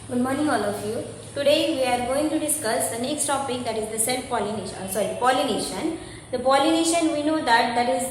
Good morning, all of you. Today we are going to discuss the next topic, that is the pollination. The pollination, we know that is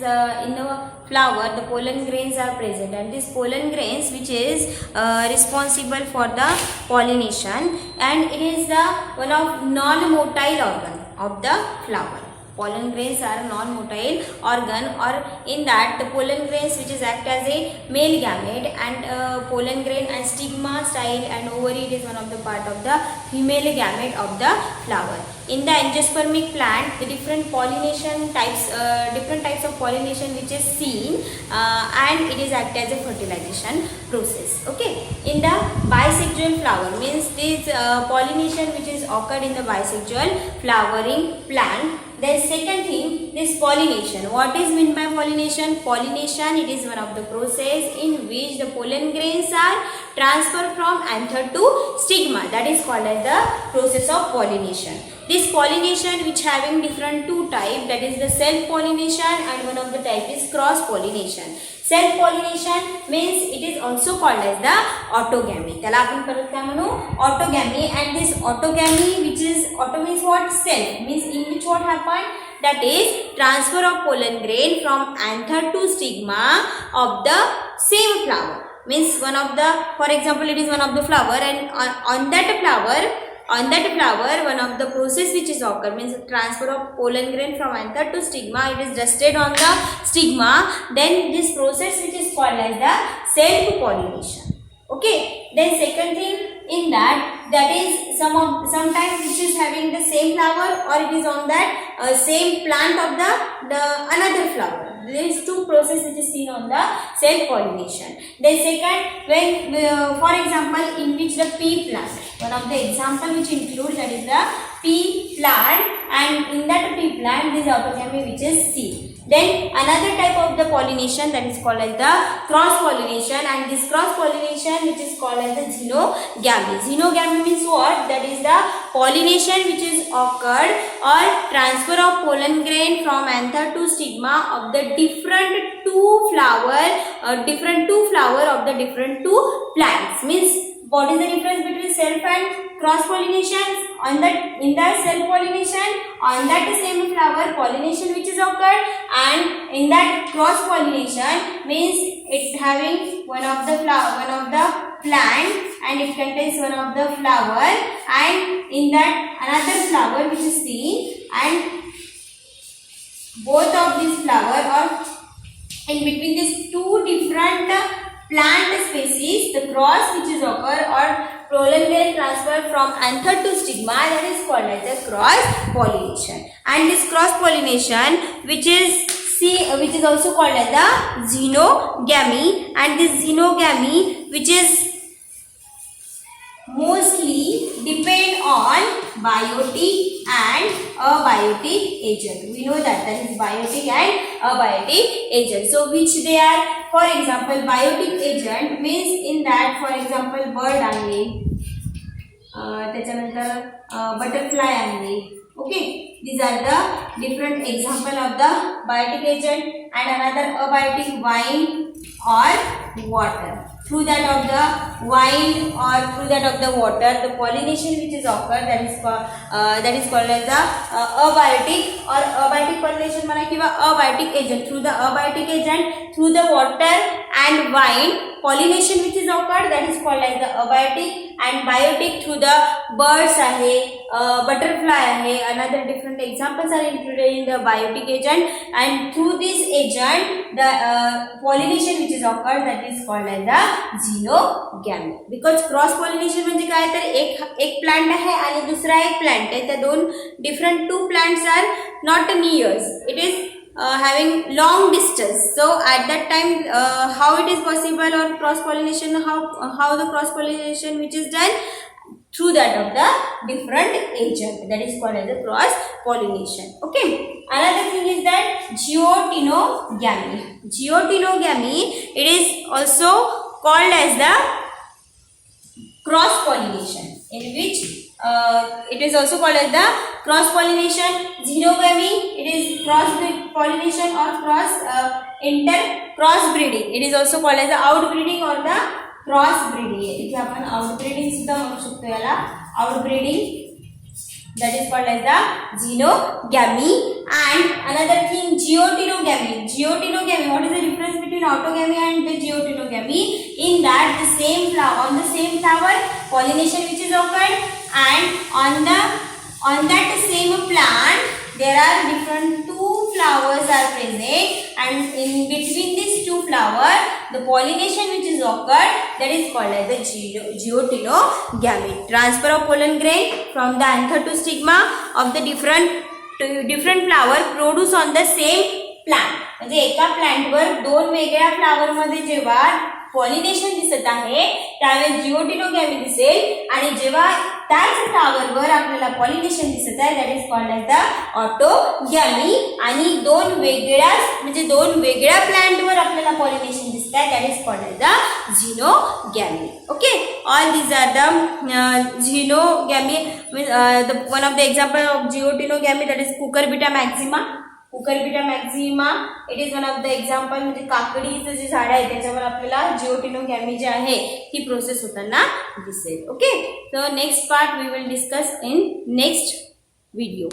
in the flower the pollen grains are present, and these pollen grains which is responsible for the pollination, and it is the one of non-motile organ of the flower. Pollen grains are non-motile organ, or in that the pollen grains which is act as a male gamete, and pollen grain and stigma, style and ovary, it is one of the part of the female gamete of the flower. In the angiospermic plant, the different pollination types, different types of pollination which is seen, and it is act as a fertilization process. Okay. In the bisexual flower, means this pollination which is occurred in the bisexual flowering plant. Then second thing, this pollination. What is meant by pollination? Pollination, it is one of the process in which the pollen grains are transferred from anther to stigma. That is called as the process of pollination. This pollination which having different two type, that is the self-pollination, and one of the type is cross-pollination. Self-pollination means it is also called as the autogamy. त्याला आपण परत काय म्हणू? Autogamy. And this autogamy, which is auto means what? Self, means in which what happened? That is transfer of pollen grain from anther to stigma of the same flower. Means one of the, for example, it is one of the flower, and on that flower, one of the process which is occur, means transfer of pollen grain from anther to stigma, it is rested on the stigma. Then this process which is called as the self-pollination. Okay. Then second thing, in that is sometimes which is having the same flower, or it is on that same plant of the another flower. These two processes which is seen on the self-pollination. Then second, when for example, in which the pea plant, one of the example which includes, that is the pea plant, and in that pea plant this autogamy which is seen. Then another type of the pollination, that is called as the cross pollination, and this cross pollination which is called as the xenogamy. Xenogamy means what? That is the pollination which is occurred or transfer of pollen grain from anther to stigma of the different two flower of the different two plants. Means what is the difference between self and cross pollination? In that self pollination, on that same flower pollination which is occurred, and in that cross pollination means it having one of the plant, and it contains one of the flower, and in that another flower which is seen, and both of these flower, or in between these two different plant species, the cross which is occur, or pollen grain transfer from anther to stigma, that is called as the cross pollination. And this cross pollination which is also called as the xenogamy, and this xenogamy which is mostly depend on biotic and abiotic agent. We know that is biotic and abiotic agent. So which they are, for example, biotic agent means in that, for example, bird आहे, त्याच्यानंतर butterfly आहे. Okay, these are the different example of the biotic agent. And another abiotic, wine or water. Through that of the wine or through that of the water, the pollination which is occurred, that is called as the abiotic or abiotic pollination म्हणा किंवा abiotic agent. Through the abiotic agent, through the water and wine, pollination which is occurred, that is called as the abiotic. And biotic through the birds आहे, butterfly आहे, another different examples are included in the biotic agent. And through this agent, the pollination which is occurred, that is called as the xenogamy. Because cross pollination म्हणजे काय, तर एक plant आहे आणि दुसरा एक प्लांट आहे, त्या दोन different two plants are not nears, it is having long distance. So at that time, how it is possible, or cross pollination, how the cross pollination which is done? Through that of the different agent, that is called as the cross pollination. Okay. Another thing is that geotenogamy. Geotenogamy, it is also called as the cross pollination, in which it is also called as the cross pollination. Xenogamy, it is cross pollination or cross breeding. It is also called as the outbreeding or the cross breeding आहे. इथे आपण outbreeding सुद्धा म्हणू शकतो याला. Outbreeding that is called as the xenogamy. And another thing, geotenogamy. Geotenogamy, what is the difference between autogamy and the geotenogamy? In that the same flower, on the same flower pollination which is occurred, and on that same plant there are different two flowers are present, and in between these two flowers the pollination which is occurred, that is called as the geotenogamy. Transfer of pollen grain from the anther to stigma of the different flower produce on the same plant. म्हणजे एका प्लांटवर दोन वेगळ्या flower मध्ये जेव्हा pollination दिसत आहे त्यावेळेस जिओटिनोगॅमी दिसेल, आणि जेव्हा त्याच फ्लावरवर आपल्याला पॉलिनेशन दिसत आहे that is called as the autogamy. आणि दोन वेगळ्या प्लांटवर आपल्याला पॉलिनेशन दिसत आहे that is called as the xenogamy. Okay, all these are the xenogamy. One of the example of geitonogamy that is Cucurbita maxima. Cucurbita maxima it is one of the example. म्हणजे काकडीचं जे झाड आहे त्याच्यावर आपल्याला जिओटिनोगॅमी जे आहे ती प्रोसेस होताना दिसेल. Okay, so next part we will discuss in next video.